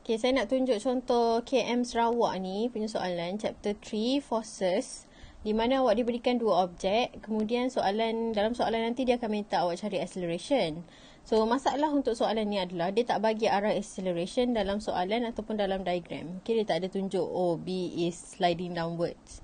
Okay, saya nak tunjuk contoh KM Sarawak ni punya soalan chapter 3 forces, di mana awak diberikan dua objek, kemudian dalam soalan nanti dia akan minta awak cari acceleration. So masalah untuk soalan ni adalah dia tak bagi arah acceleration dalam soalan ataupun dalam diagram. Okay, dia tak ada tunjuk B is sliding downwards.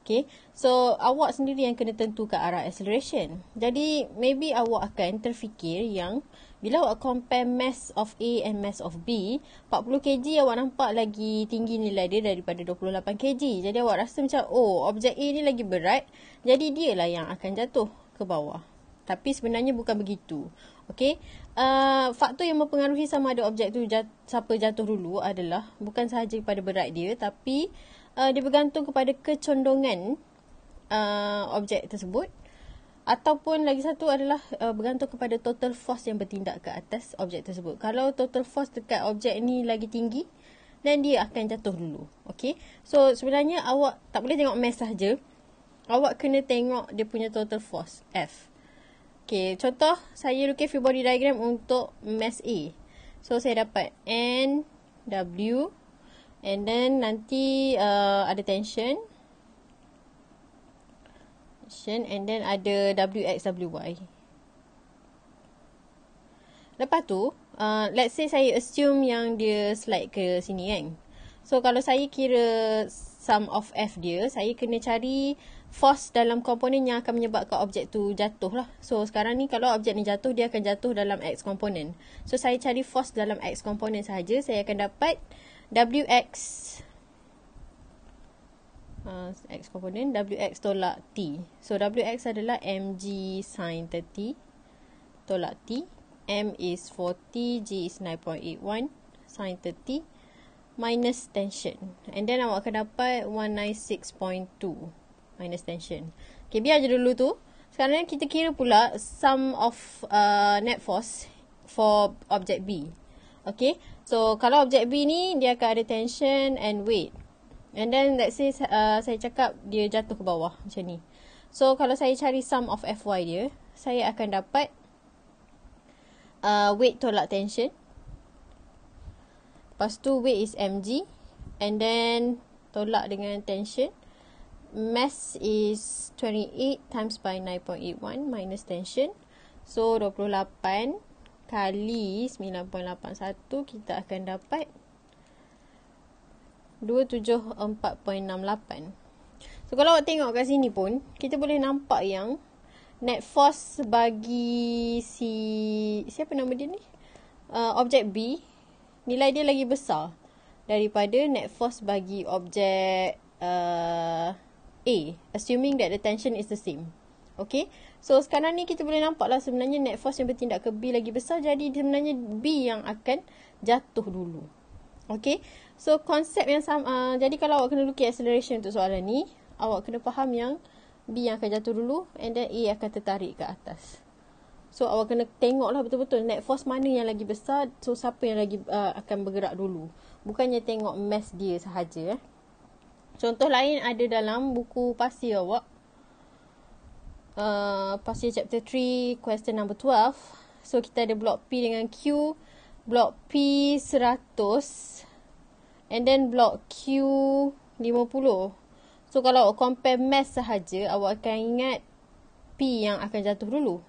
Okay, so awak sendiri yang kena tentukan arah acceleration. Jadi maybe awak akan terfikir yang bila awak compare mass of A and mass of B, 40 kg awak nampak lagi tinggi nilai dia daripada 28 kg. Jadi awak rasa macam, objek A ni lagi berat, jadi dia lah yang akan jatuh ke bawah. Tapi sebenarnya bukan begitu. Okay, faktor yang mempengaruhi sama ada objek tu siapa jatuh dulu adalah bukan sahaja pada berat dia, tapi dia bergantung kepada kecondongan objek tersebut, ataupun lagi satu adalah bergantung kepada total force yang bertindak ke atas objek tersebut. Kalau total force dekat objek ni lagi tinggi, dan dia akan jatuh dulu. Okay, so sebenarnya awak tak boleh tengok mass sahaja, awak kena tengok dia punya total force F. Okay, contoh saya lukis free body diagram untuk mass A. So saya dapat N, W, and then nanti ada tension, and then ada WX, WY. Lepas tu, let's say saya assume yang dia slide ke sini kan. So kalau saya kira sum of F dia, saya kena cari force dalam komponen yang akan menyebabkan objek tu jatuh lah. So sekarang ni kalau objek ni jatuh, dia akan jatuh dalam X komponen. So saya cari force dalam X komponen sahaja, saya akan dapat WX X komponen, WX tolak T. So WX adalah mg sin 30 tolak T. M is 40, G is 9.81 sin 30 minus tension. And then awak akan dapat 196.2 minus tension. Okay, biar je dulu tu. Sekarang kita kira pula sum of net force for object B. Okay, so kalau objek B ni dia akan ada tension and weight. And then let's say saya cakap dia jatuh ke bawah macam ni. So kalau saya cari sum of Fy dia, saya akan dapat weight tolak tension. Lepas tu weight is mg, and then tolak dengan tension. Mass is 28 times by 9.81 minus tension. So 28 kali 9.81, kita akan dapat 274.68. So kalau awak tengok kat sini pun, kita boleh nampak yang net force bagi siapa nama dia ni? Objek B, nilai dia lagi besar daripada net force bagi objek A, assuming that the tension is the same. Okay, so sekarang ni kita boleh nampak lah sebenarnya net force yang bertindak ke B lagi besar, jadi sebenarnya B yang akan jatuh dulu. Okay, so konsep yang sama. Jadi kalau awak kena lukis acceleration untuk soalan ni, awak kena faham yang B yang akan jatuh dulu, and then A akan tertarik ke atas. So awak kena tengok lah betul-betul net force mana yang lagi besar, so siapa yang lagi akan bergerak dulu. Bukannya tengok mass dia sahaja. Contoh lain ada dalam buku pasir awak. Pasir chapter 3 question number 12. So kita ada blok P dengan Q. Blok P 100. And then blok Q 50. So kalau awak compare mass sahaja, awak akan ingat P yang akan jatuh dulu.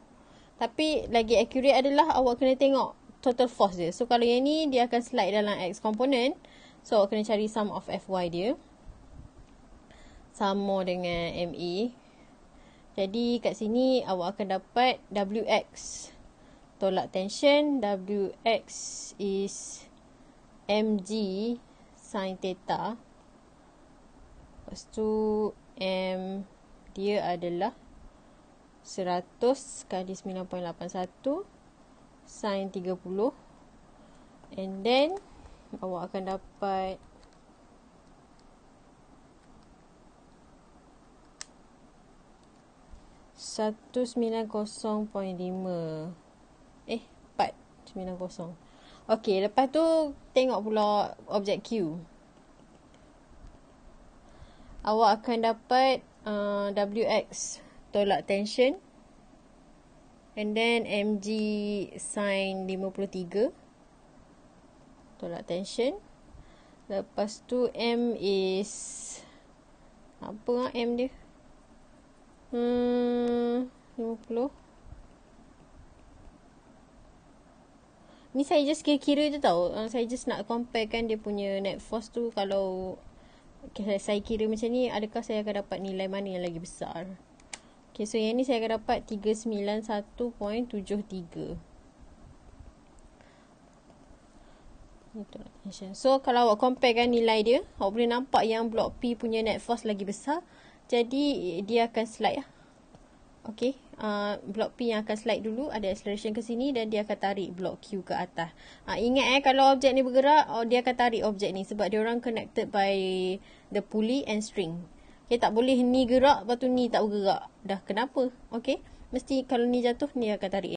Tapi lagi accurate adalah awak kena tengok total force dia. So kalau yang ni dia akan slide dalam X komponen. So awak kena cari sum of Fy dia. Sama dengan MA. Jadi kat sini awak akan dapat WX tolak tension. WX is mg sin theta. Lepas tu M dia adalah 100 kali 9.81 sin 30. And then awak akan dapat 190.5. 490. Okey, lepas tu tengok pula objek Q. Awak akan dapat WX tolak tension, and then mg sin 53 tolak tension. Lepas tu M is apa M dia? 50. Ni saya just kira-kira je tau. Saya just nak compare kan dia punya net force tu. Kalau saya kira macam ni, adakah saya akan dapat nilai mana yang lagi besar? Okay, so yang ni saya akan dapat 391.73. So kalau awak compare kan nilai dia, awak boleh nampak yang blok P punya net force lagi besar. Jadi dia akan slide lah. Okay, blok P yang akan slide dulu, ada acceleration ke sini dan dia akan tarik blok Q ke atas. Ingat kalau objek ni bergerak, dia akan tarik objek ni sebab dia orang connected by the pulley and string. Okay, tak boleh ni gerak, lepas tu ni tak bergerak. Dah kenapa? Okay, mesti kalau ni jatuh, ni akan tarik